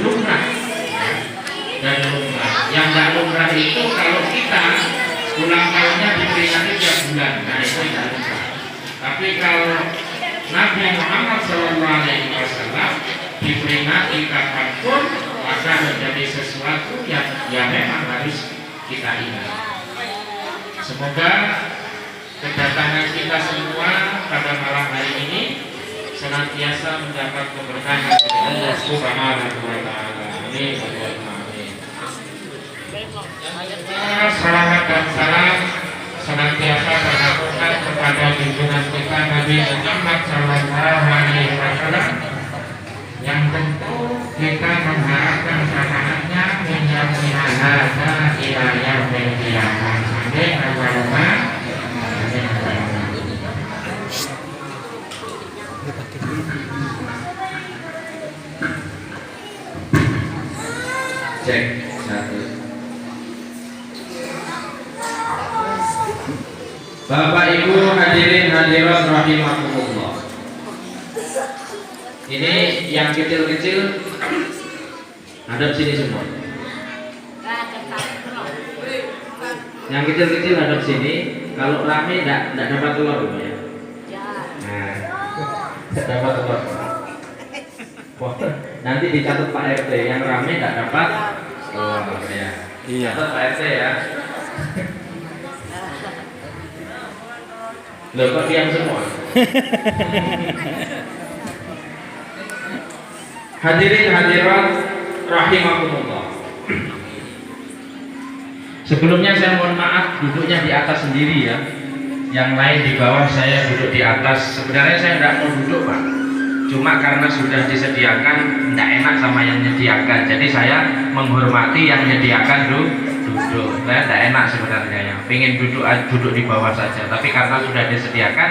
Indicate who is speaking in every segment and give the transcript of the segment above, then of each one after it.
Speaker 1: lumrah, dan lumrah. Yang nggak lumrah itu kalau kita ulang tahunnya diperingati tiap bulan, nah itu tidak lumrah. Tapi kalau Nabi Muhammad SAW diperingati kapanpun, maka menjadi sesuatu yang memang harus kita ingat. Semoga kedatangan kita semua pada malam hari ini senantiasa mendapat keberkahan dari Allah Subhanahu wa Ta'ala. Amin. Salawat dan salam senantiasa terhaturkan kepada junjungan kita Nabi Muhammad Sallallahu Alaihi Wasallam, yang tentu kita mengharapkan syafaatnya menjadi hadza ila yaumil qiyamah. Amin. Allahumma cek satu. Bapak Ibu hadirin hadirat rahimakumullah. Ini yang kecil-kecil hadap sini semua. Yang kecil-kecil hadap sini. Kalau rame tidak dapat keluar ya. Nah, tidak dapat keluar. Nanti dicatat Pak RT, yang rame tidak dapat keluar ya. Iya. Catat Pak RT ya. Loh kok diam semua? Hadirin hadirat rahimakumullah. Sebelumnya saya mohon maaf duduknya di atas sendiri ya. Yang lain di bawah, saya duduk di atas. Sebenarnya saya tidak mau duduk Pak, cuma karena sudah disediakan tidak enak sama yang menyediakan. Jadi saya menghormati yang menyediakan duduk. Saya tidak enak sebenarnya ya. Pengen duduk di bawah saja. Tapi karena sudah disediakan,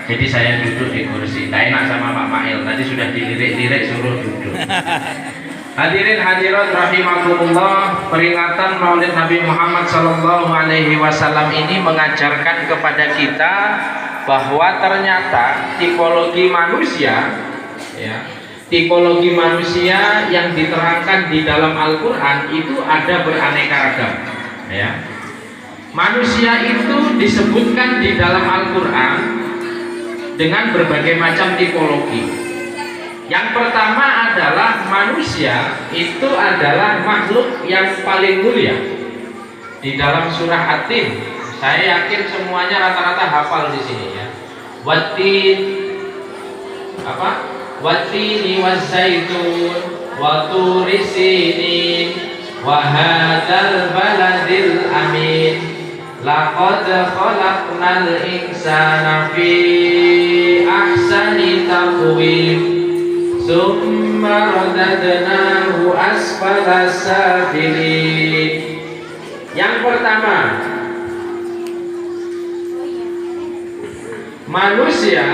Speaker 1: jadi saya duduk di kursi. Tidak enak sama Pak Mail. Tadi sudah dilirik-lirik suruh duduk. Hadirin hadirat rahimakumullah, peringatan Maulid Nabi Muhammad Sallallahu Alaihi Wasallam ini mengajarkan kepada kita bahwa ternyata tipologi manusia, ya, tipologi manusia yang diterangkan di dalam Al-Quran itu ada beraneka ragam. Ya. Manusia itu disebutkan di dalam Al-Quran dengan berbagai macam tipologi. Yang pertama adalah manusia itu adalah makhluk yang paling mulia. Di dalam surah At-Tin, saya yakin semuanya rata-rata hafal di sini ya. Wattin apa? Wattini wazzaitun wa turi sinin wa hadzal baladil amin. Laqad khalaqnal insana fi ahsani taqwim. Summa radadnahu asfala safilin. Yang pertama, manusia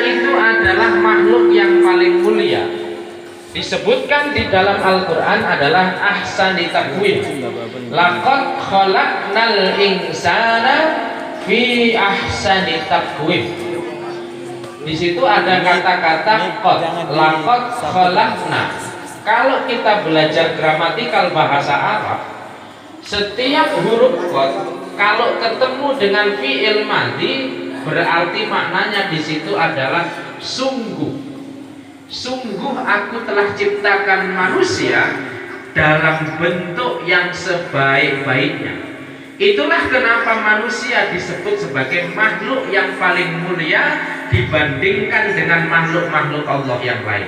Speaker 1: itu adalah makhluk yang paling mulia. Disebutkan di dalam Al-Quran adalah ahsani taqwim. Laqad khalaqnal insana fi ahsani taqwim. Di situ ada kata-kata qad, laqad khalaqna. Kalau kita belajar gramatikal bahasa Arab, setiap huruf qad kalau ketemu dengan fi'il madhi berarti maknanya di situ adalah sungguh. Sungguh aku telah ciptakan manusia dalam bentuk yang sebaik-baiknya. Itulah kenapa manusia disebut sebagai makhluk yang paling mulia dibandingkan dengan makhluk-makhluk Allah yang lain.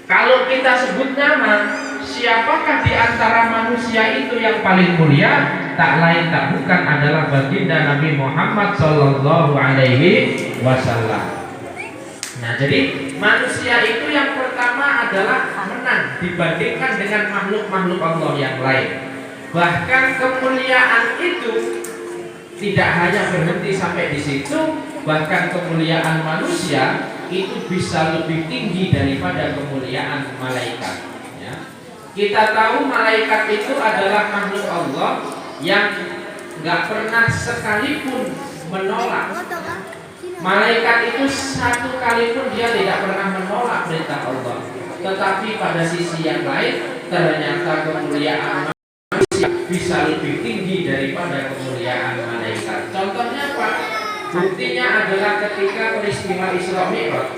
Speaker 1: Kalau kita sebut nama, siapakah di antara manusia itu yang paling mulia? Tak lain tak bukan adalah baginda Nabi Muhammad Sallallahu Alaihi Wasallam. Nah, jadi manusia itu yang pertama adalah menang dibandingkan dengan makhluk-makhluk Allah yang lain. Bahkan kemuliaan itu tidak hanya berhenti sampai di situ, bahkan kemuliaan manusia itu bisa lebih tinggi daripada kemuliaan malaikat. Ya. Kita tahu malaikat itu adalah makhluk Allah yang nggak pernah sekalipun menolak Malaikat itu satu kali pun dia tidak pernah menolak perintah Allah. Tetapi pada sisi yang lain ternyata kemuliaan manusia bisa lebih tinggi daripada kemuliaan malaikat. Contohnya apa? Buktinya adalah ketika peristiwa Isra Mi'raj.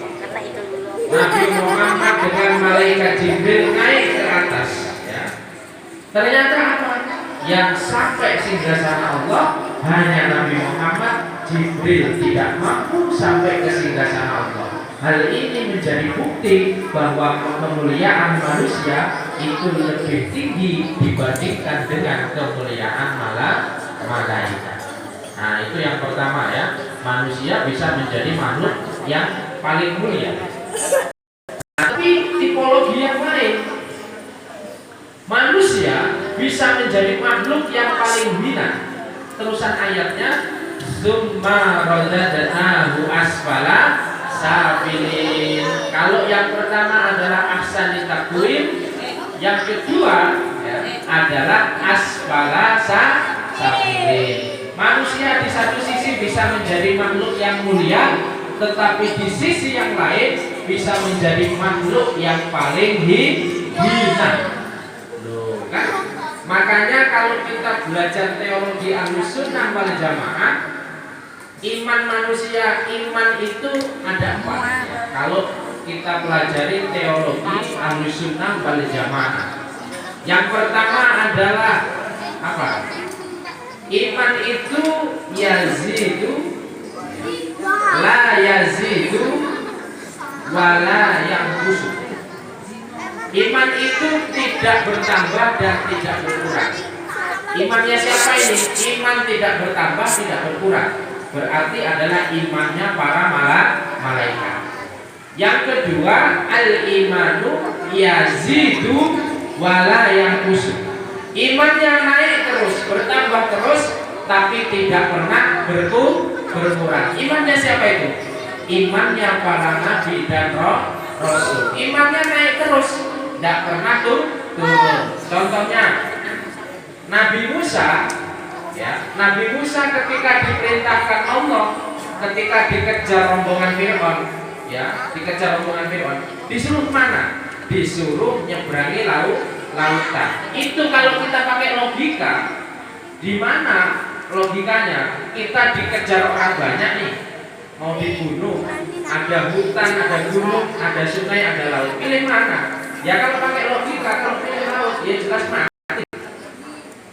Speaker 1: Nabi Muhammad dengan malaikat Jibril naik ke atas, ya. Ternyata apa? Yang sampai singgasana Allah hanya Nabi Muhammad, Jibril tidak mampu sampai ke singgasana Allah. Hal ini menjadi bukti bahwa kemuliaan manusia itu lebih tinggi dibandingkan dengan kemuliaan malaikat. Nah, itu yang pertama ya. Manusia bisa menjadi makhluk yang paling mulia. Tapi tipologi yang lain, manusia bisa menjadi makhluk yang paling hina. Terusan ayatnya, "Tsumma radadnahu asfala safilin." Kalau yang pertama adalah ahsani taqwim, yang kedua ya, adalah asfala safilin. Manusia di satu sisi bisa menjadi makhluk yang mulia, tetapi di sisi yang lain bisa menjadi makhluk yang paling hina. Loh, kan? Makanya kalau kita belajar teologi Ahlussunnah wal Jamaah, iman manusia, iman itu ada 4. Kalau kita pelajari teologi Ahlussunnah wal Jamaah, yang pertama adalah apa? Iman itu yazidu la yazidu wala yanqusu. Iman itu tidak bertambah dan tidak berkurang. Imannya siapa ini? Iman tidak bertambah, tidak berkurang. Berarti adalah imannya para malaikat. Yang kedua, al-imanu yazidu wala yanqusu. Imannya naik terus, bertambah terus, tapi tidak pernah berkurang. Imannya siapa itu? Imannya para nabi dan rasul. Imannya naik terus, tidak pernah turun. Contohnya Nabi Musa, ya, Nabi Musa ketika diperintahkan Allah, ketika dikejar rombongan Fir'aun, ya, dikejar rombongan Fir'aun, disuruh mana? Disuruh nyeberangi lautan. Itu kalau kita pakai logika, di mana logikanya? Kita dikejar orang banyak nih, mau dibunuh, ada hutan, ada gunung, ada sungai, ada laut. Pilih mana? Ya kalau pakai logika, kalau pilih laut, ya jelas mati.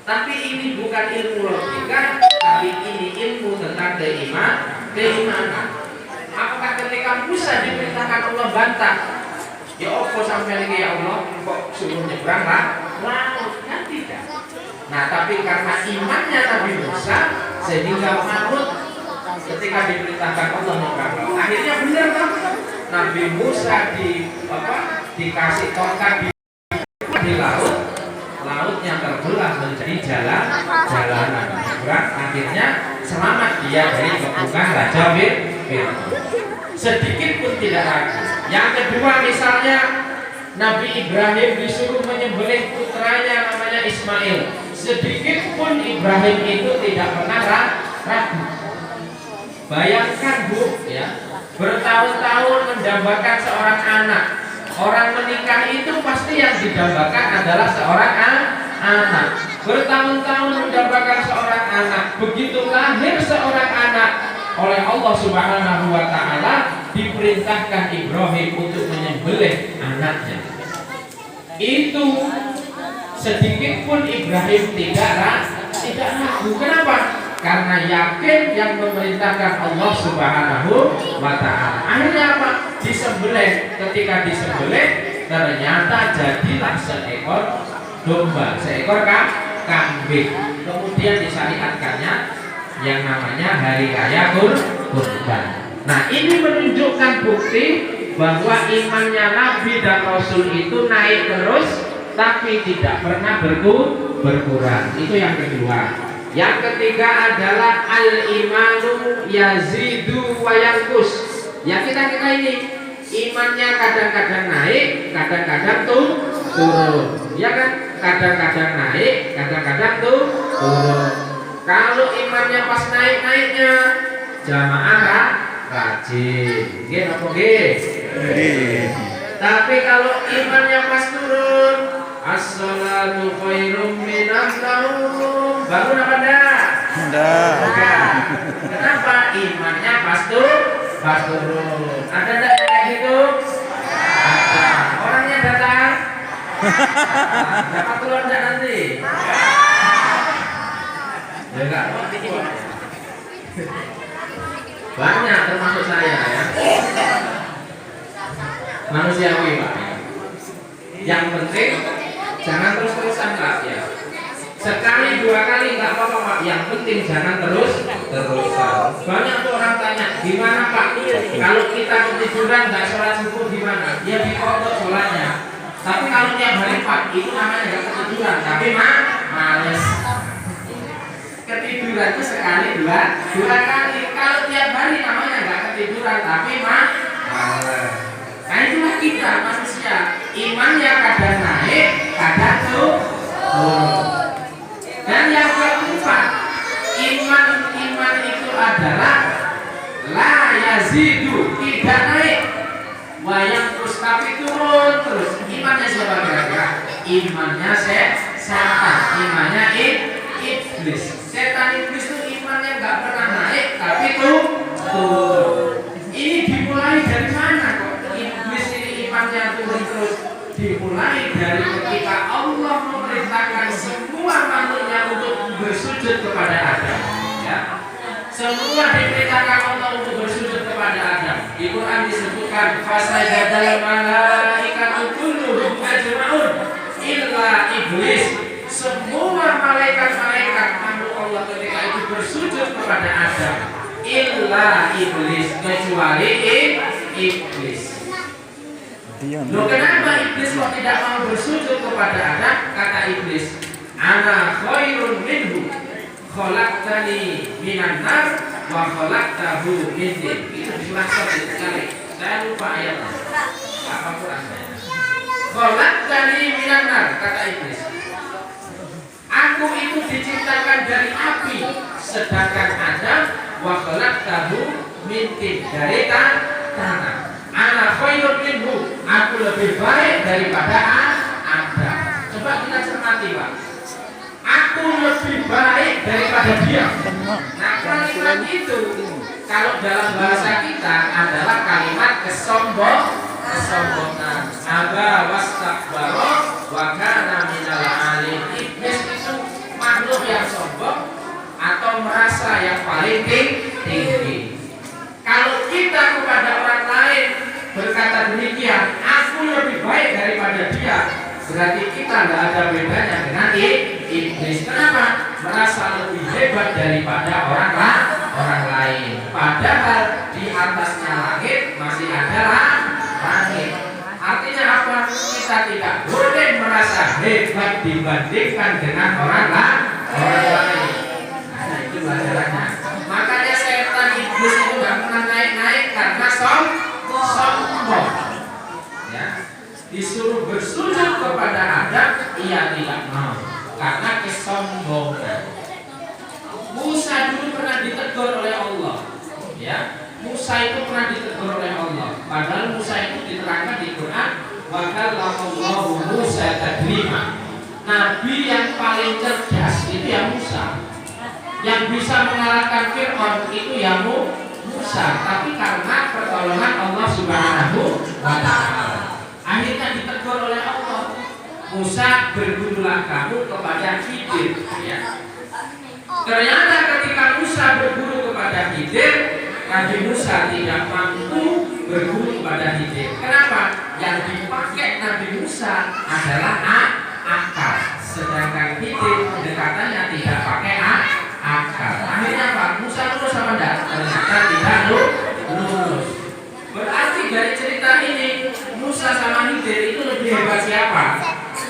Speaker 1: Tapi ini bukan ilmu logika, tapi ini ilmu tentang keimanan. Apakah ketika Musa diperintahkan Allah bantah? Ya apa sampai ini ya Allah kok suruh nyebrang laut? Kan tidak. Nah tapi karena imannya Nabi Musa sehingga manut ketika diperintahkan Allah nyebrang laut. Akhirnya benar kan? Nabi Musa dikasih tongkat di laut, lautnya terbelah menjadi jalanan. Akhirnya selamat dia dari kebukaan Raja Fir'aun. Sedikit pun tidak ragu. Yang kedua misalnya Nabi Ibrahim disuruh menyembelih putranya namanya Ismail. Sedikit pun Ibrahim itu tidak pernah ragu. Bayangkan Bu, ya, bertahun-tahun mendambakan seorang anak. Orang menikah itu pasti yang didambakan adalah seorang anak. Bertahun-tahun mendambakan seorang anak. Begitu lahir seorang anak, oleh Allah Subhanahu wa Ta'ala diperintahkan Ibrahim untuk menyembelih anaknya. Itu sedikit pun Ibrahim tidak ragu. Kenapa? Karena yakin yang memerintahkan Allah Subhanahu wa Ta'ala. Akhirnya apa? Disembelih. Ketika disembelih, ternyata jadilah seekor domba, seekor kambing. Kemudian disyariatkannya yang namanya hari raya kurban. Nah, ini menunjukkan bukti bahwa imannya Nabi dan Rasul itu naik terus, tapi tidak pernah berkurang. Itu yang kedua. Yang ketiga adalah al-imanu yazidu wa yanqus. Ya kita ini imannya kadang-kadang naik, kadang-kadang turun. Ya kan? Kadang-kadang naik, kadang-kadang turun. Kalau imannya pas naik-naiknya jamaah rajin. Nggih napa nggih? Tapi kalau imannya pas turun, as-salatu khairum minan naum. Bangun apa enggak? Enggak. Kenapa? Imannya pas turun. Ada enggak kayak gitu? Ada. Orangnya datang? Dapat keluar enggak nanti? Ya enggak. Banyak termasuk saya ya. Manusiawi Pak. Yang penting jangan terus-terusan Pak ya. Sekali dua kali nggak apa-apa Pak. Yang penting jangan terus-terusan. Banyak tuh orang tanya, gimana Pak? Kalau kita ketiduran nggak sholat subuh gimana? Ya dikodok sholatnya. Tapi kalau tiap hari Pak, itu namanya nggak ketiduran, tapi males. Ketiduran itu sekali dua kali. Kalau tiap hari namanya nggak ketiduran, tapi males. Nah itulah kita manusia. Imannya kadang naik, kadang turun. Dan yang keempat, iman itu adalah la yazidu, tidak naik, wayang terus tapi turun terus. Imannya siapa kira-kira? Imannya setan, imannya iblis. Setan iblis itu imannya nggak pernah naik tapi turun. Ini dimulai dari mana kok? Iblis ini imannya turun terus. Dimulai dari ketika Allah memerintahkan semua makhluknya untuk bersujud kepada Adam. Ya. Semua diperintahkan Allah untuk bersujud kepada Adam. Di Quran disebutkan fasajadal malaikatu kulluhum ajma'un illa iblis. Semua malaikat-malaikat makhluk Allah ketika itu bersujud kepada Adam. Illa iblis, kecuali iblis. Loh kenapa iblis kok tidak mau bersujud kepada Adam? Kata iblis, ana khairun minhu, khalaqtani minan nar wa khalaqtahu min tin. Itu di surah sekali. Saya lupa ayatnya. Apa Qurannya? Khalaqtani minan nar, kata iblis. Aku itu diciptakan dari api, sedangkan Adam wa khalaqtahu min tin, dari tanah. Ana khairun minhu, aku lebih baik daripada Adam. Coba kita cermati Pak. Aku lebih baik daripada dia. Nah kalimat itu kalau dalam bahasa kita adalah kalimat kesombongan. Aba wastakbara wa kana minal alim. Iblis itu makhluk yang sombong atau merasa yang paling tinggi. Kalau kita kepada orang lain berkata demikian, aku lebih baik daripada dia, berarti kita tidak ada bedanya dengan iblis. Kenapa? Merasa lebih hebat daripada orang lain. Padahal di atasnya langit masih ada langit. Artinya apa? Kita tidak boleh merasa hebat dibandingkan dengan orang lain. Nah itu pelajarannya. Makanya setan iblis itu nggak pernah naik-naik karena sombong. Ya. Disuruh bersujud kepada Adam, ia tidak mau karena kesombongan. Musa dulu pernah ditegur oleh Allah. Ya. Musa itu pernah ditegur oleh Allah. Padahal Musa itu diterangkan di Quran, wa kallamallahu Musa taklima. Nabi yang paling cerdas itu ya Musa. Yang bisa mengalahkan Fir'aun itu ya Musa, tapi karena pertolongan Allah Subhanahu wa Ta'ala, akhirnya ditegur oleh Allah. Musa, bergurulah kamu kepada Khidir. Ya. Ternyata ketika Musa berguru kepada Khidir, Nabi Musa tidak mampu berguru kepada Khidir. Kenapa? Yang dipakai Nabi Musa adalah akal, sedangkan Khidir pendekatannya tidak pakai akal. Akhirnya Pak Musa lulus sama enggak? Ternyata tidak lulus. Berarti dari cerita ini Musa sama Khidir itu lebih hebat siapa?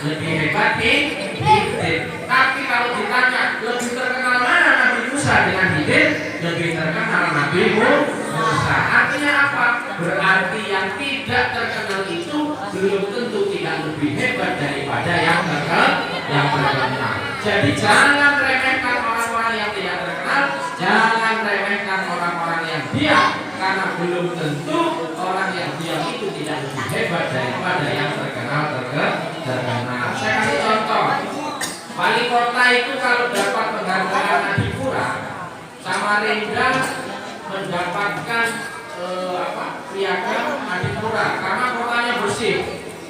Speaker 1: Lebih hebat Khidir. Tapi kalau ditanya lebih terkenal mana Nabi Musa dengan Khidir, lebih terkenal Nabi Musa. Artinya apa? Berarti yang tidak terkenal itu belum tentu tidak lebih hebat daripada yang terkenal. Jadi jangan remehkan orang-orang yang tidak terkenal, jangan remehkan orang-orang yang diam, karena belum tentu orang yang diam itu tidak lebih hebat daripada yang terkenal. Saya kasih contoh, wali kota itu kalau dapat penghargaan Adipura, Samarinda mendapatkan piagam Adipura karena kotanya bersih.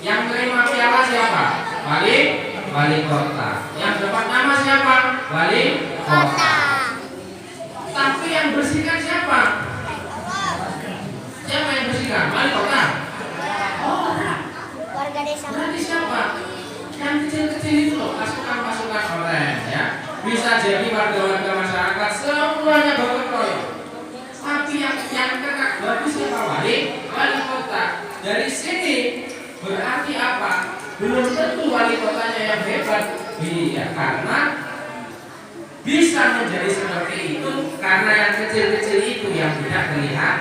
Speaker 1: Yang terima piala siapa? Wali kota. Yang dapat nama siapa? Wali kota. Tapi yang bersihkan siapa? Siapa yang bersihkan? Wali kota.
Speaker 2: Warga desa.
Speaker 1: Berarti siapa? Yang kecil-kecil itu loh, pasukan-pasukan orang ya. Bisa jadi warga-warga masyarakat semuanya gotong royong. Tapi yang kena bagus siapa? Wali kota. Dari sini berarti apa? Belum tentu wali kotanya yang hebat. Iya, karena bisa menjadi seperti itu karena yang kecil-kecil itu yang tidak terlihat.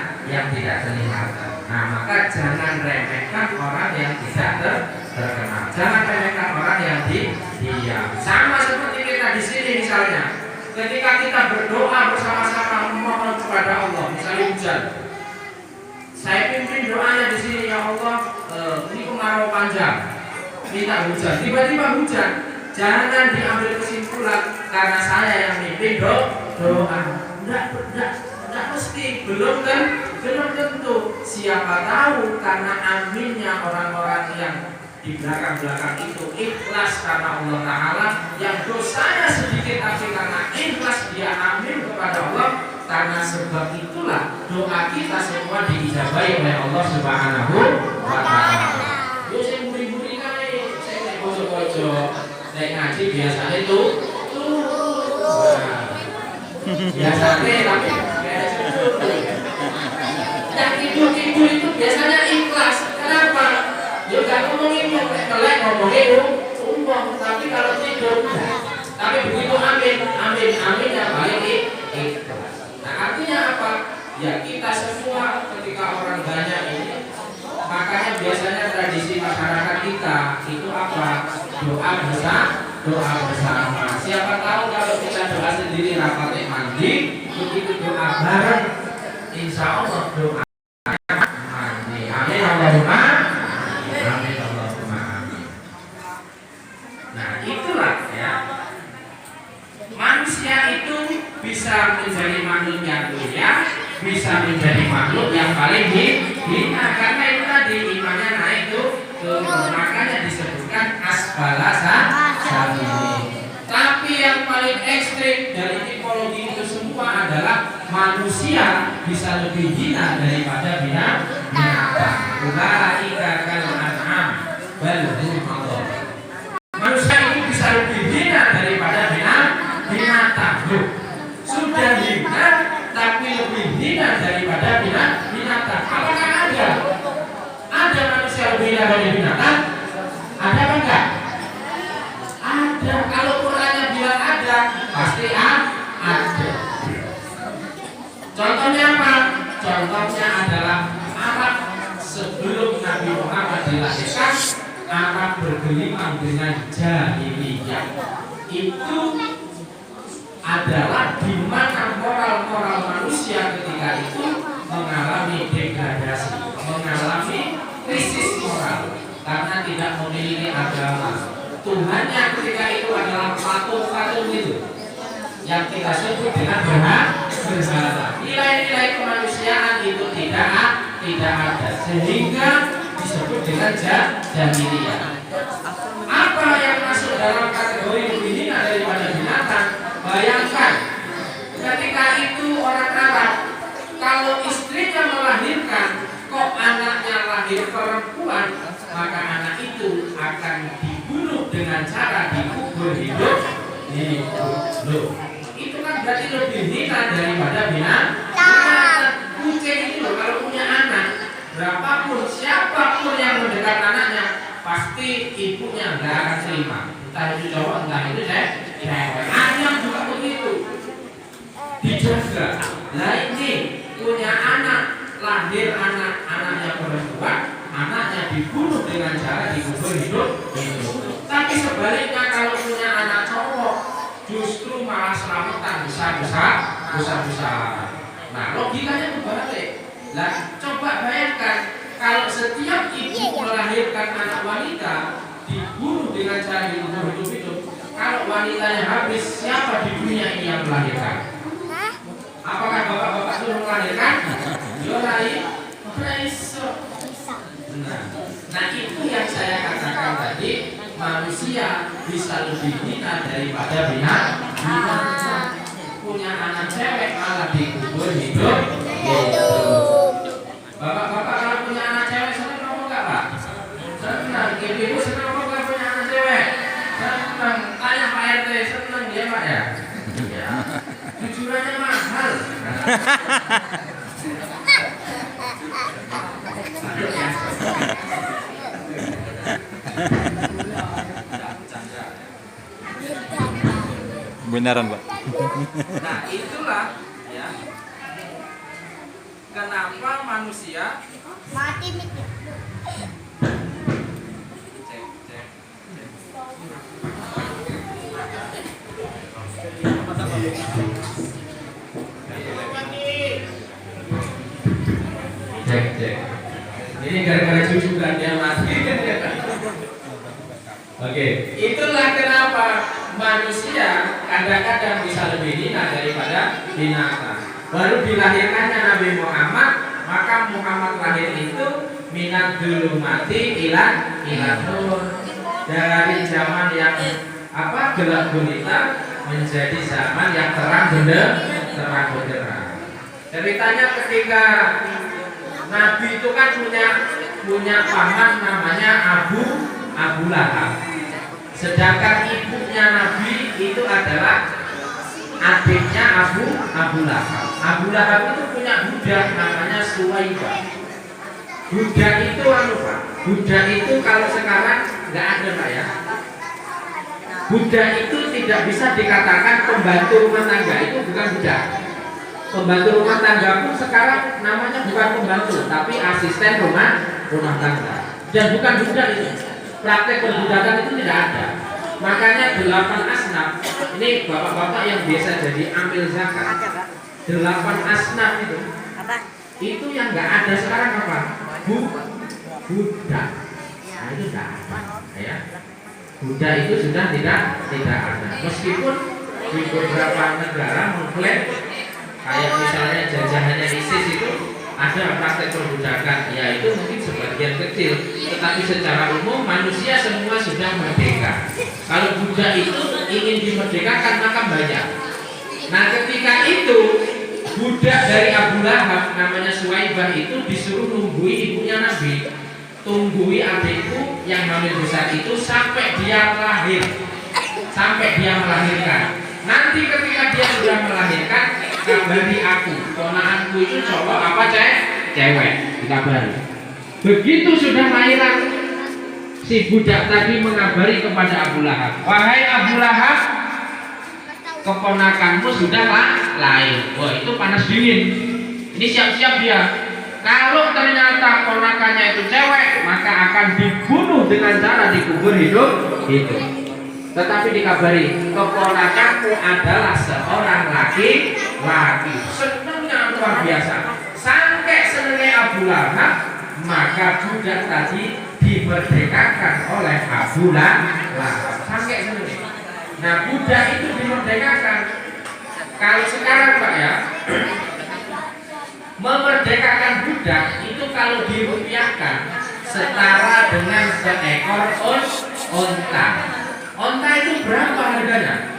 Speaker 1: Nah, maka jangan remehkan orang yang tidak terkenal. Jangan remehkan orang yang diam. Sama seperti kita di sini misalnya. Ketika kita berdoa bersama-sama memohon kepada Allah, misalnya hujan. Saya pimpin doanya di sini, ya Allah, ini kemarau panjang, minta hujan. Tiba-tiba hujan. Jangan diambil kesimpulan karena saya yang mimpin doa. Tidak mesti, belum tentu. Siapa tahu karena aminnya orang-orang yang di belakang itu ikhlas karena Allah Ta'ala, yang dosanya sedikit tapi karena ikhlas dia amin kepada Allah. Karena sebab itulah doa kita semua diijabahi oleh Allah Subhanahu wa Ta'ala. Yo sing buri-buri kae, sing nek pojok-pojok nek ngaji biasanya itu biasanya tapi yang tidur itu biasanya ikhlas. Kenapa? Ya gak ngomongin melek ngomongin umum, tapi kalau tidur tapi begitu amin yang paling ikhlas. Nah, artinya apa? Ya kita semua ketika orang banyak ini, makanya biasanya tradisi masyarakat kita itu apa? Doa bersama. Siapa tahu kalau kita doa sendiri rapatnya mandi, begitu doa bareng, insya Allah doa mandi. Amin Allahumma. Nah itulah ya. Manusia itu bisa menjadi makhluk yang mulia, bisa menjadi makhluk yang paling hina. Karena itu tadi imannya naik tuh, makanya disebutkan asfala safilin. Tapi yang paling ekstrim dari tipologi itu semua adalah manusia bisa lebih hina daripada binatang. Ulaika kal an'am bal hum adall. Manusia itu bisa lebih hina daripada binatang. Sudah hina tapi lebih hina daripada binatang. Apakah ada manusia lebih hina dari binatang? Ada apa enggak? Ada. Kalau Qurannya bilang ada, pasti ada. Contohnya apa? Contohnya adalah Arab sebelum Nabi Muhammad dilahirkan. Arab bergelimang dengan jahiliyah. Itu adalah di mana moral manusia ketika itu mengalami degradasi, mengalami krisis moral karena tidak memiliki agama. Tuhannya ketika itu adalah patung-patung itu yang kita sebut dengan berhala. Nilai-nilai kemanusiaan itu tidak ada, sehingga disebut dengan jahiliyah. Apa yang masuk dalam kategori lebih hina daripada binatang? Bayangkan ketika itu orang Arab, kalau istrinya melahirkan kok anaknya lahir perempuan, maka anak itu akan dibunuh dengan cara dikubur hidup. Itu kan berarti lebih hina daripada binatang. Kucing itu loh, kalau punya anak, berapapun siapapun yang mendekat anaknya, pasti ibunya nggak akan terima. Entah itu cowok, entah itu cewek. Ayam juga begitu, dijaga. Nah ini punya anak, lahir anaknya perempuan, anaknya dibunuh dengan cara dikubur hidup. Tapi sebaliknya kalau punya anak cowok, justru malah selamatan besar-besar. Nah logikanya kebalik. Nah, coba bayangkan kalau setiap ibu melahirkan anak wanita dibunuh dengan cara hidup-hidup. Kalau wanitanya habis, siapa di dunia ini yang melahirkan? Apakah bapak-bapak suruh melahirkan? Yorai, nah itu yang saya katakan tadi, manusia bisa lebih hina daripada binatang. Punya anak cewek malah dikubur hidup. Bapak-bapak kalau punya anak cewek senang ngomong nggak Pak? Senang. Ibu-ibu senang ngomong nggak punya anak cewek? Senang. Tanya Pak RT, senang dia Pak ya? Ya. Jujurannya mahal.
Speaker 2: Beneran Pak.
Speaker 3: Nah itulah ya kenapa manusia
Speaker 4: Mati mikir.
Speaker 1: Cek. Ini gara-gara jujuran dia mati. Oke, itulah kenapa manusia kadang-kadang bisa lebih hina daripada binatang. Baru dilahirkannya Nabi Muhammad, maka Muhammad lahir itu minat dulu mati ilan nur, dari zaman yang gelap gulita menjadi zaman yang terang benderang. Ceritanya ketika Nabi itu kan punya paman namanya Abu Lahab. Sedangkan ibunya Nabi itu adalah adiknya Abu Lahab. Abu Lahab itu punya budak namanya Suwaibah. Budak itu Pak. Budak itu kalau sekarang nggak ada Pak ya. Budak itu tidak bisa dikatakan pembantu rumah tangga, itu bukan budak. Pembantu rumah tangga pun sekarang namanya bukan pembantu, tapi asisten rumah tangga. Dan bukan budak itu. Praktek perbudakan itu tidak ada. Makanya 8 asnaf, ini bapak-bapak yang biasa jadi amil zakat. 8 asnaf itu yang nggak ada sekarang apa? Budak. Nah itu tidak ada. Ya. Budak itu sudah tidak ada. Meskipun di beberapa negara mengklaim kayak misalnya jajahannya ISIS itu ada praktek perbudakan, ya itu mungkin sebagian kecil, tetapi secara umum manusia semua sudah merdeka. Kalau budak itu ingin dimerdekakan maka banyak. Nah ketika itu budak dari Abu Lahab namanya Suwaibah itu disuruh nunggui ibunya Nabi, tunggui adikku yang hamil besar itu sampai dia lahir, sampai dia melahirkan. Nanti ketika dia sudah melahirkan, kabari aku, ponakanku itu cowok apa cewek, dikabari. Begitu sudah lahiran, si budak tadi mengabari kepada Abu Lahab, wahai Abu Lahab, keponakanmu sudah lahir. Wah itu panas dingin. Ini siap-siap dia. Kalau ternyata ponakannya itu cewek, maka akan dibunuh dengan cara dikubur hidup. Tetapi dikabari, keponakanku adalah seorang laki-laki. Senangnya luar biasa. Sampai senangnya Abu Lahab, maka budak tadi dimerdekakan oleh Abu Lahab. Sampai senangnya. Nah budak itu dimerdekakan. Kalau sekarang Pak ya, memerdekakan budak itu kalau dirupiahkan setara dengan seekor onta. Onta itu berapa harganya?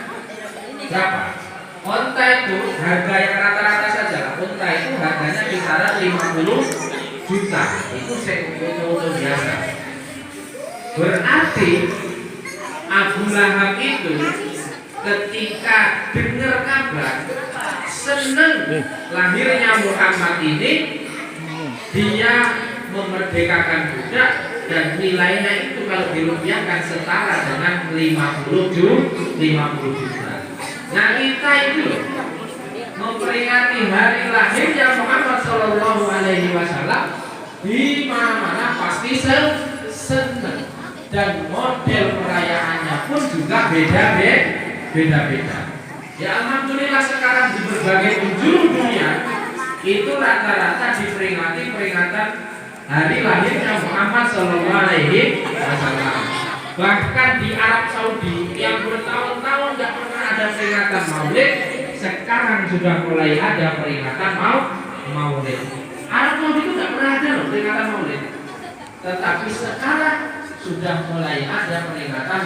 Speaker 1: Berapa? Onta itu harga yang rata-rata saja. Onta itu harganya kisaran 50 juta. Itu untuk biasa. Berarti Abu Lahab itu ketika dengar kabar senang lahirnya Muhammad ini, dia memerdekakan budak dan nilainya itu kalau dirupiahkan setara dengan 50 juta. Nah kita itu memperingati hari lahirnya Muhammad Shallallahu Alaihi Wasallam, di mana-mana pasti senang. Dan model perayaannya pun juga beda-beda. Ya alhamdulillah sekarang di berbagai penjuru dunia itu rata-rata diperingati peringatan hari lahirnya Muhammad Shallallahu Alaihi Wasallam. Bahkan di Arab Saudi yang bertahun-tahun tidak pernah ada peringatan Maulid, sekarang sudah mulai ada peringatan Maulid. Arab Saudi itu tidak pernah ada loh peringatan Maulid, tetapi sekarang sudah mulai ada peringatan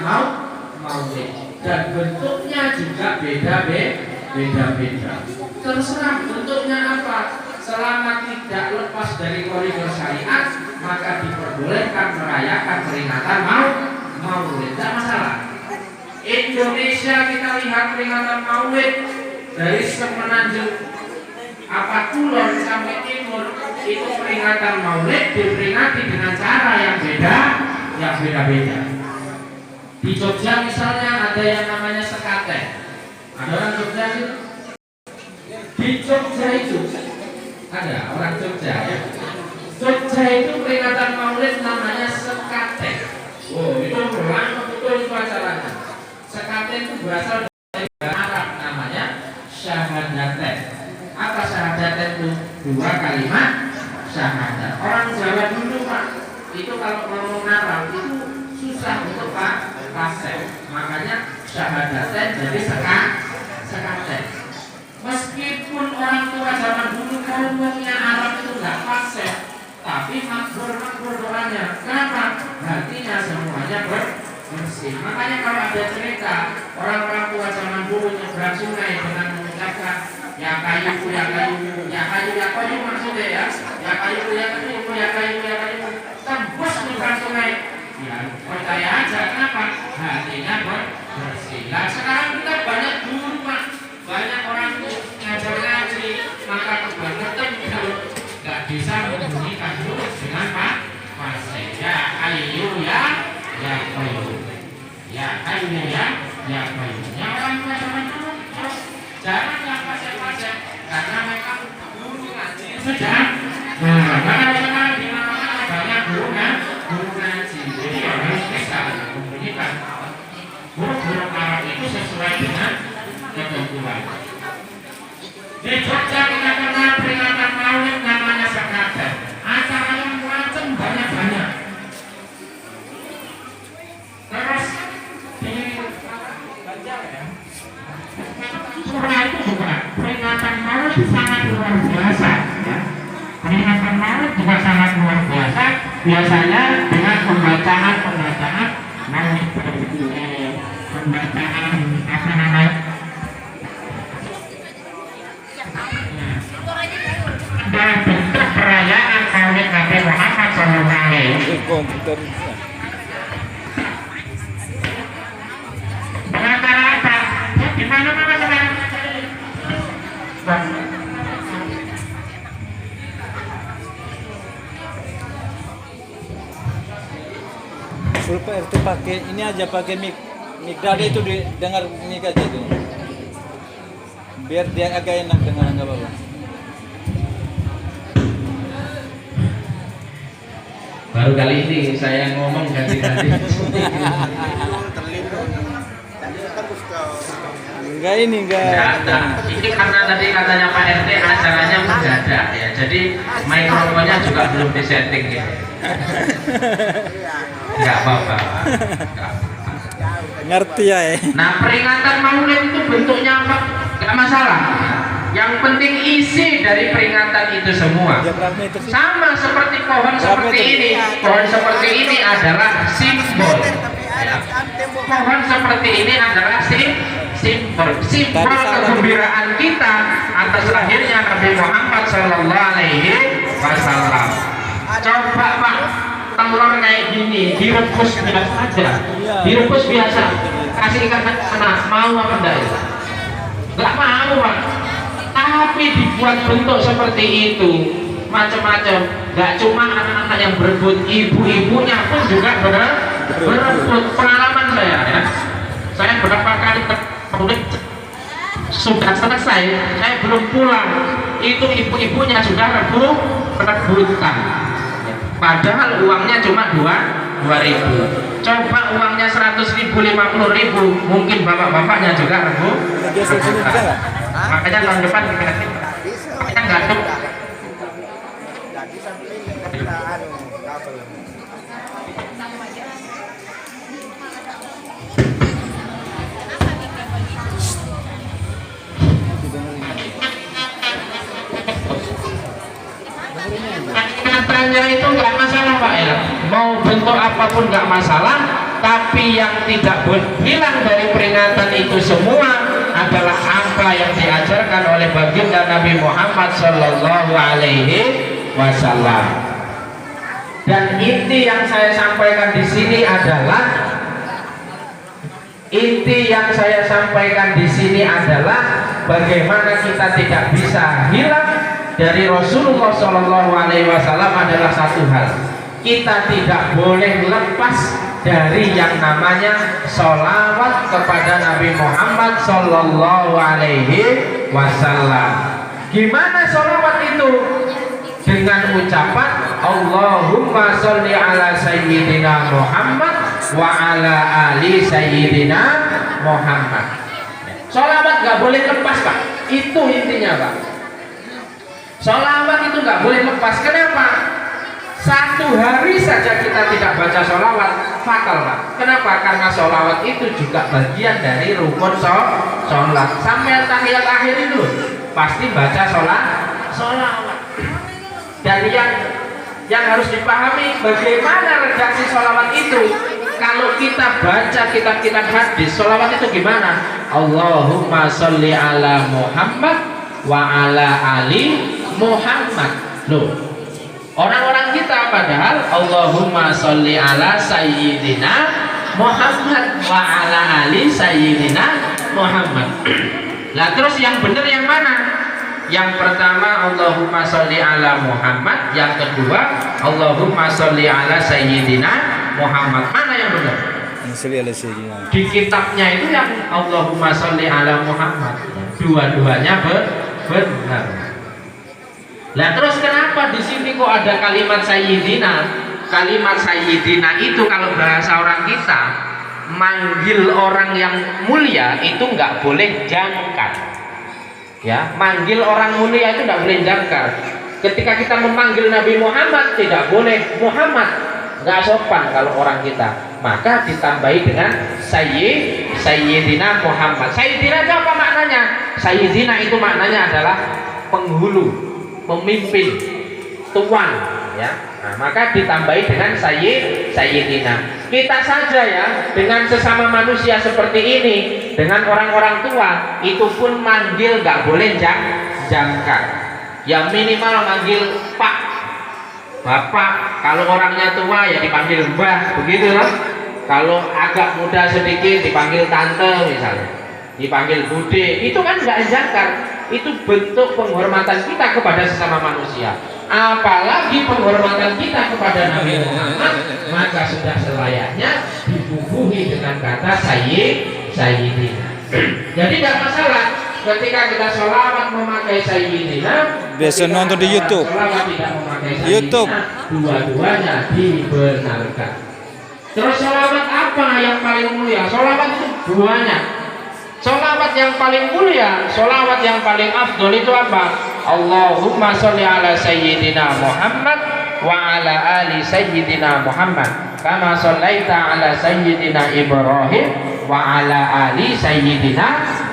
Speaker 1: Maulid dan bentuknya juga beda-beda. Terserah bentuknya apa, selama tidak lepas dari koridor syariat, maka diperbolehkan merayakan peringatan Maulid, tidak masalah. Indonesia kita lihat peringatan Maulid dari semenanjung kulon sampai timur, itu peringatan Maulid diperingati dengan cara yang beda-beda. Di Jogja misalnya ada yang namanya sekaten. Ada orang Jogja itu? Di Jogja itu ada orang Jogja ya. Jogja itu peringatan Maulid namanya sekaten. Oh, itu lama betul itu acaranya. Sekaten itu berasal dari Arab, namanya syahadaten. Apa syahadaten itu? Dua kalimat syahadat. Orang Jawa dulu Pak, itu kalau ngomong Arab itu susah untuk fasih. Makanya syahadaten jadi sekaten. Meskipun orang tua zaman dulu ngomongnya Arab itu nggak fasih, tapi makbur doanya. Kenapa? Hatinya semuanya bersih. Makanya kalau ada cerita orang-orang tua zaman dulu nyebrang sungai dengan mengucapkan ya kayu maksudnya ya kayu tembus nyebrang sungai, ya percaya aja. Kenapa? Hatinya bersih. Nah sekarang kita banyak guru Pak, banyak orang ngajar ngaji, maka kebangetan nggak bisa membunyikan huruf dengan fasih. Ya kayu ya kayu ya kayu. Yang orang tua zaman dulu jangan yang fasih karena mereka guru ngaji sudah. Nah karena di mana-mana banyak guru ngaji, jadi harus bisa membunyikan huruf Arab itu sesuai dengan ketentuan. Di Jogja kita kenal peringatan Maulid namanya sekaten. Acaranya macam banyak. Terus di Banjar ya, Surabaya itu juga peringatan Maulid sangat luar biasa ya. Peringatan Maulid juga sangat luar biasa. Biasanya dengan pembacaan Maulid, pembacaan apa namanya, dalam bentuk perayaan Maulid Nabi Muhammad SAW. Pengacara apa? Di mana-mana sekarang.
Speaker 2: Sulpa RT pakai ini aja, pakai mic dada itu dengar mic aja tuh, biar dia agak enak dengar, nggak apa-apa.
Speaker 1: Baru kali ini saya ngomong ganti-ganti.
Speaker 2: Enggak ini enggak.
Speaker 1: Ini karena tadi katanya Pak RT acaranya mendadak ya, jadi mikrofonnya juga belum disetting ya. Enggak apa-apa.
Speaker 2: Ngerti ya.
Speaker 1: Nah peringatan Maulid itu bentuknya apa? Enggak masalah. Yang penting isi dari peringatan itu semua sama seperti pohon seperti ini. Pohon seperti ini adalah simbol ya. Pohon seperti ini adalah simbol kegembiraan kita atas lahirnya Nabi Muhammad Shallallahu Alaihi Wasallam. Coba Pak, telur kayak gini direbus biasa aja, direbus biasa, kasih ikan panas, mau apa enggak ya? Enggak mau Pak. Tapi dibuat bentuk seperti itu macam-macam. Enggak cuma anak-anak yang berebut, ibu-ibunya pun juga berebut. Pengalaman saya ya, saya berapa kali sudah selesai, saya belum pulang, itu ibu-ibunya sudah rebutan. Padahal uangnya cuma 2.000. Coba uangnya 100.000, 50.000, mungkin bapak-bapaknya juga rebutan. Makanya tahun depan kita nggak bacanya itu nggak masalah Pak ya, mau bentuk apapun nggak masalah, tapi yang tidak hilang dari peringatan itu semua adalah apa yang diajarkan oleh baginda Nabi Muhammad Shallallahu Alaihi Wasallam. Dan inti yang saya sampaikan di sini adalah bagaimana kita tidak bisa hilang dari Rasulullah Shallallahu Alaihi Wasallam adalah satu hal, kita tidak boleh lepas dari yang namanya sholawat kepada Nabi Muhammad Shallallahu Alaihi Wasallam. Gimana sholawat itu? Dengan ucapan Allahumma sholli ala sayyidina Muhammad wa ala ali sayyidina Muhammad. Sholawat nggak boleh lepas Pak, itu intinya Pak. Sholawat itu nggak boleh lepas. Kenapa? Satu hari saja kita tidak baca sholawat fatal Pak. Kenapa? Karena sholawat itu juga bagian dari rukun sholat. Sampai tahiyat akhir itu pasti baca sholawat. Dan yang harus dipahami bagaimana redaksi sholawat itu. Kalau kita baca kitab-kitab hadis, sholawat itu gimana? Allahumma sholli ala Muhammad wa ala ali Muhammad. Loh, orang-orang kita padahal Allahumma sholli ala sayyidina Muhammad wa ala ali sayyidina Muhammad. Lah terus yang benar yang mana? Yang pertama Allahumma sholli ala Muhammad, yang kedua Allahumma sholli ala sayyidina Muhammad. Mana yang benar? Di kitabnya itu yang Allahumma sholli ala Muhammad. Dua-duanya benar. Lah terus kenapa di sini kok ada kalimat sayyidina? Kalimat sayyidina itu kalau bahasa orang kita manggil orang yang mulia itu nggak boleh jangkar. Ya, manggil orang mulia itu tidak boleh jangkar. Ketika kita memanggil Nabi Muhammad tidak boleh Muhammad, nggak sopan kalau orang kita. Maka ditambahi dengan Sayyidina Muhammad. Sayyidina itu apa maknanya? Sayyidina itu maknanya adalah penghulu, pemimpin, tuan. Ya, nah, maka ditambahi dengan Sayyidina. Kita saja ya dengan sesama manusia seperti ini, dengan orang-orang tua itu pun manggil nggak boleh jangkar. Ya minimal manggil Pak, Bapak. Kalau orangnya tua ya dipanggil Mbah, begitu loh. Kalau agak muda sedikit dipanggil Tante misalnya, dipanggil Bude. Itu kan nggak jangkar. Itu bentuk penghormatan kita kepada sesama manusia. Apalagi penghormatan kita kepada Nabi Muhammad, maka sudah selayaknya dibubuhi dengan kata Sayyidina. Jadi tidak masalah ketika kita sholawat memakai Sayyidina.
Speaker 2: Biasa nonton di YouTube.
Speaker 1: Sholawat tidak memakai Sayyidina,
Speaker 2: YouTube.
Speaker 1: Dua-duanya dibenarkan. Terus sholawat apa yang paling mulia? Sholawat itu banyak. Sholawat yang paling mulia, sholawat yang paling afdol itu apa? Allahumma sholli ala sayyidina Muhammad wa ala ali sayyidina Muhammad kama shollaita ala sayyidina Ibrahim wa ala ali sayyidina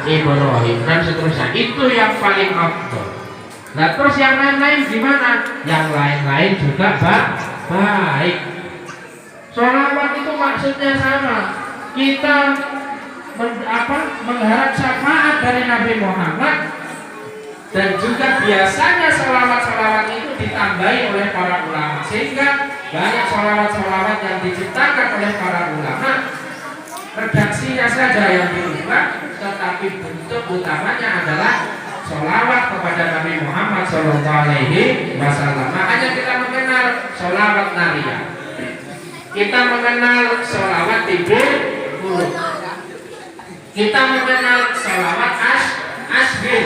Speaker 1: Ibrahim, dan seterusnya. Itu yang paling afdol. Nah terus yang lain-lain gimana? Yang lain-lain juga baik. Sholawat itu maksudnya sama. Kita mengharap syafaat dari Nabi Muhammad, dan juga biasanya sholawat-sholawat itu ditambahi oleh para ulama, sehingga banyak sholawat-sholawat yang diciptakan oleh para ulama redaksinya saja yang dirubah, tetapi bentuk utamanya adalah sholawat kepada Nabi Muhammad SAW. Makanya kita mengenal sholawat nariyah, kita mengenal sholawat tidur, kita mengenal sholawat asbir.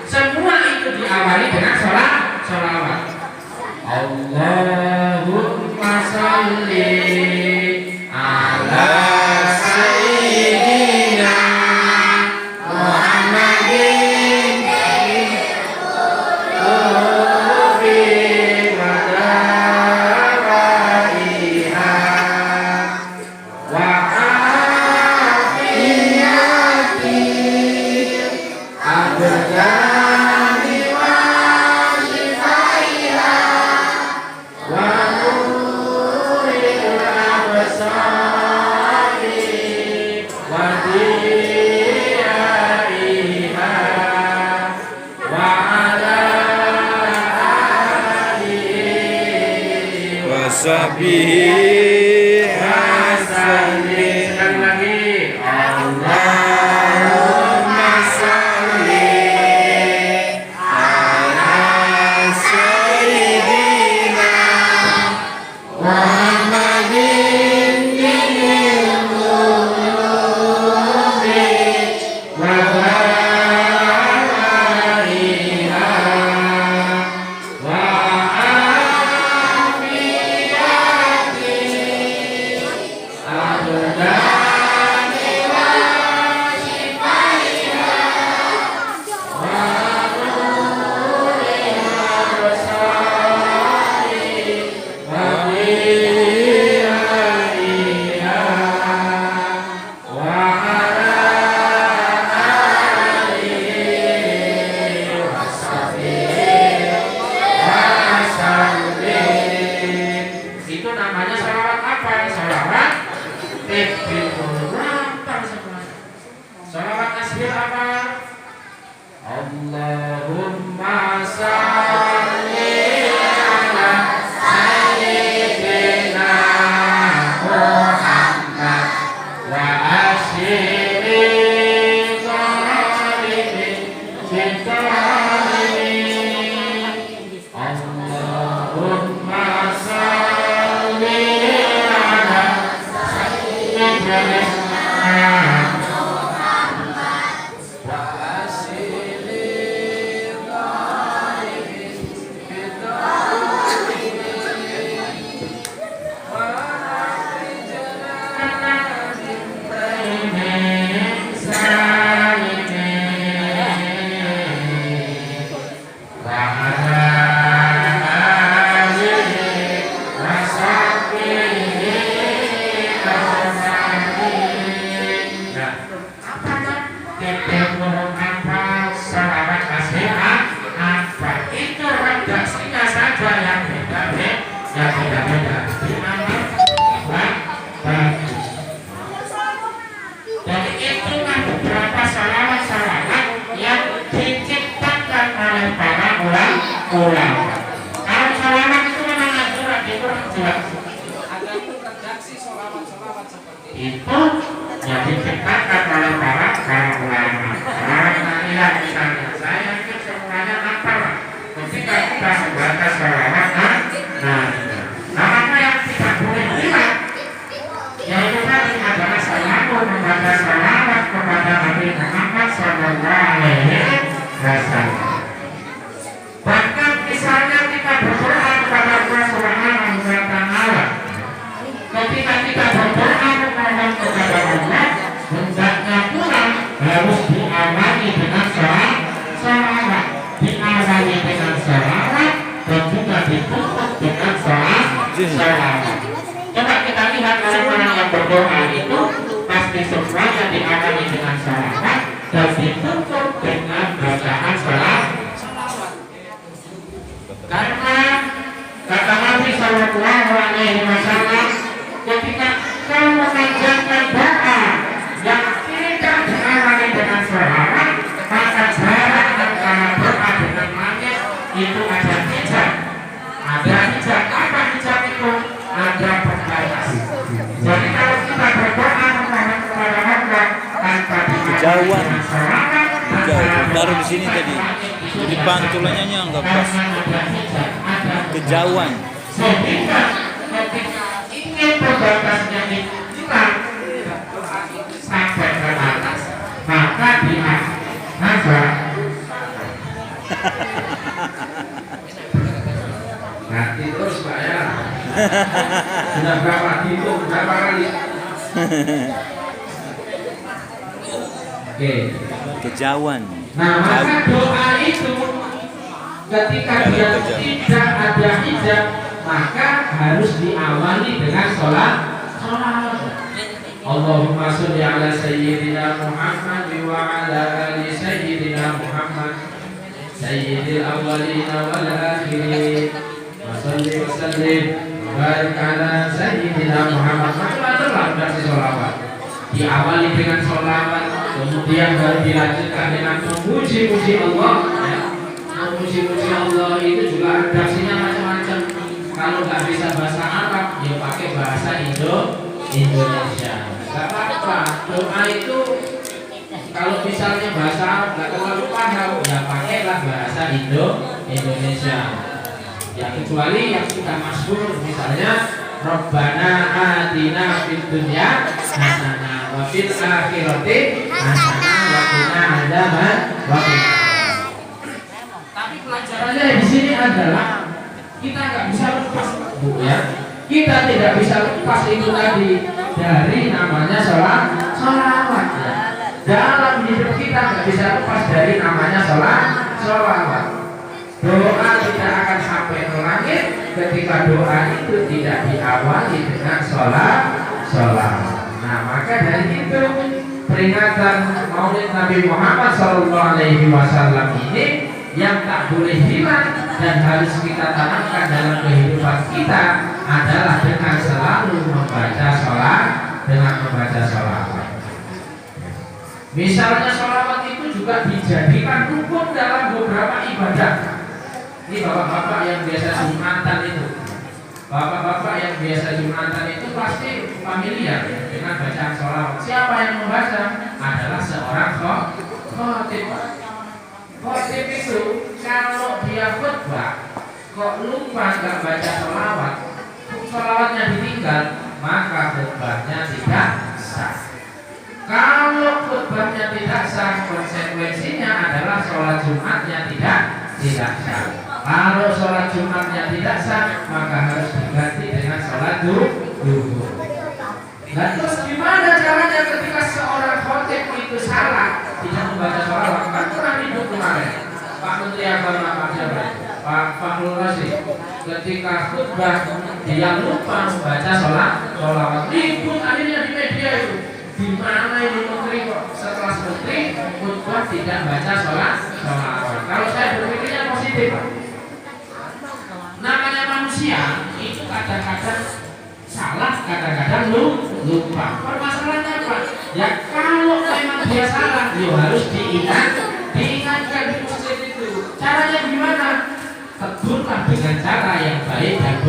Speaker 1: Semua itu diawali dengan sholawat. Allahumma sholli ala sayyidina Muhammadin wa Sekali lagi. Allahumma sholli ala sayyidina Muhammadin nabiyil qulubi wa aliha wa afiyati abdani wa shifaiha wa nuriha basari wa biyaiha wa ala alihi wa sahbihi wa sallim. Itu namanya sholawat apa? Sholawat Ibrahim. Sholawat tasbih apa? Allahumma sholli ala sayyidina Muhammad wa asyiri zalimin zalimin. Allahumma sholli ala sayyidina Jadi itu kan beberapa salawat-salawat yang diciptakan oleh para ulama. Kalau salawat itu memang aturan di Quran jelas.
Speaker 3: Ada itu redaksi sholawat-sholawat seperti
Speaker 1: Itu yang diciptakan oleh para ulama. Salawat Nabilah misalnya, saya yakin semuanya hafal. Ketika kita membaca salawat, maka yang tidak boleh hilang yaitu tadi adalah selalu membaca salawat kepada Nabi Muhammad SAW. Bahkan misalnya kita berdoa kepada Allah Subhanahu wa Ta'ala, ketika kita berdoa memohon kepada Allah, hendaknya pula harus diawali dengan salawat, diawali dengan salawat dan juga ditutup dengan salawat. Coba kita lihat orang-orang yang berdoa itu pasti semuanya diawali dengan salawat dan ditutup dengan bacaan salawat. Karena kata Nabi Sallallahu Alaihi Wasallam, ketika kau mengajarkan doa yang tidak diawali dengan salawat, maka jarak antara doa dengan langit itu ada hijab. Ada hijab. Apa hijab itu? Ada pembatas. Jadi kalau kita berdoa memohon kepada Allah tanpa
Speaker 2: Kejauhan.
Speaker 1: dengan salawat,
Speaker 2: Jauh. Taruh di sini tadi. Jadi pantulannya nggak pas. Kejauhan.
Speaker 1: Sehingga ketika ingin pembatasnya hilang sampai ke atas, maka dia nanti terus Pak ya. Sudah berapa hitung, berapa kali? Oke.
Speaker 2: Kejauhan.
Speaker 1: Nah, maka doa itu ketika dia tidak ada hijab, maka harus diawali dengan sholat. Allahumma sholli ala sayyidina Muhammad wa ala ali sayyidina Muhammad sayyidil awwalin wal akhirin wa sholli wa sallim wa barik ala sayyidina Muhammad. Macam-macam versi sholawat. Diawali dengan sholawat, kemudian baru dilanjutkan dengan memuji-muji Allah ya. Memuji-muji Allah itu juga redaksinya macam-macam. Kalau nggak bisa bahasa Arab, ya pakai bahasa Indonesia. Gak apa-apa. Doa itu kalau misalnya bahasa Arab nggak terlalu paham, ya pakailah bahasa Indonesia. Ya kecuali yang sudah masyhur, misalnya Rabbana atina fid dunya hasanah wa fil akhirati hasanah wa qina adzaban nar. Tapi pelajarannya di sini adalah kita nggak bisa lepas, Bu ya. Kita tidak bisa lepas itu tadi dari namanya sholawat ya. Dalam hidup kita nggak bisa lepas dari namanya sholawat. Doa tidak akan sampai ke langit ketika doa itu tidak diawali dengan sholawat. Nah maka dari itu peringatan Maulid Nabi Muhammad SAW ini yang tak boleh hilang dan harus kita tanamkan dalam kehidupan kita adalah dengan selalu membaca sholawat. Misalnya sholawat itu juga dijadikan rukun dalam beberapa ibadah. Ini bapak-bapak yang biasa Jumatan itu, pasti familiar dengan bacaan sholawat. Siapa yang membaca? Adalah seorang khotib. Khotib itu kalau dia khutbah kok lupa nggak baca sholawatnya ditinggal, maka khutbahnya tidak sah. Kalau khutbahnya tidak sah, konsekuensinya adalah sholat Jumatnya tidak sah. Kalau sholat Jumatnya tidak sah, maka harus diganti dengan sholat duhur. Nah terus gimana caranya ketika seorang khotib itu salah tidak membaca sholawat? Kan pernah hidup kemarin Pak Menteri Agama Pak Fakhrul Rasyid ketika khutbah dia lupa membaca sholawat. Ribut akhirnya di media itu. Di mana ini menteri kok setelah menteri khutbah tidak baca sholawat? Kalau saya berpikirnya positif, Pak. Namanya manusia itu kadang-kadang salah, kadang-kadang lupa. Permasalahannya apa? Ya kalau memang dia salah, ya harus diingatkan di masjid itu. Caranya gimana? Tegurlah dengan cara yang baik dan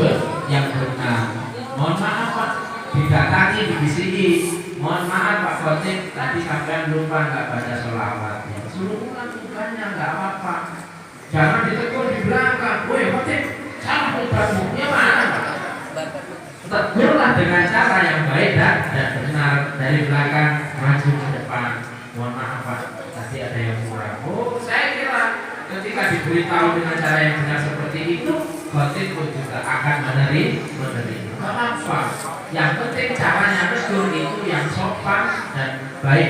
Speaker 1: yang benar. Mohon maaf Pak, didatangi, dibisiki. Mohon maaf Pak Khotib, tadi sampai lupa nggak baca sholawat. Suruh ulang bukannya nggak apa-apa. Jangan ditegur di belakang. Woi Khotib, salah khutbahmu. Ya mana Pak? Tegurlah dengan cara yang baik dan benar, dari belakang maju ke depan. Mohon maaf Pak, tadi ada yang kurang. Oh, saya kira ketika diberitahu dengan cara yang benar seperti itu, khotib pun juga akan menerima. Apa? Yang penting caranya betul, itu yang sopan dan baik.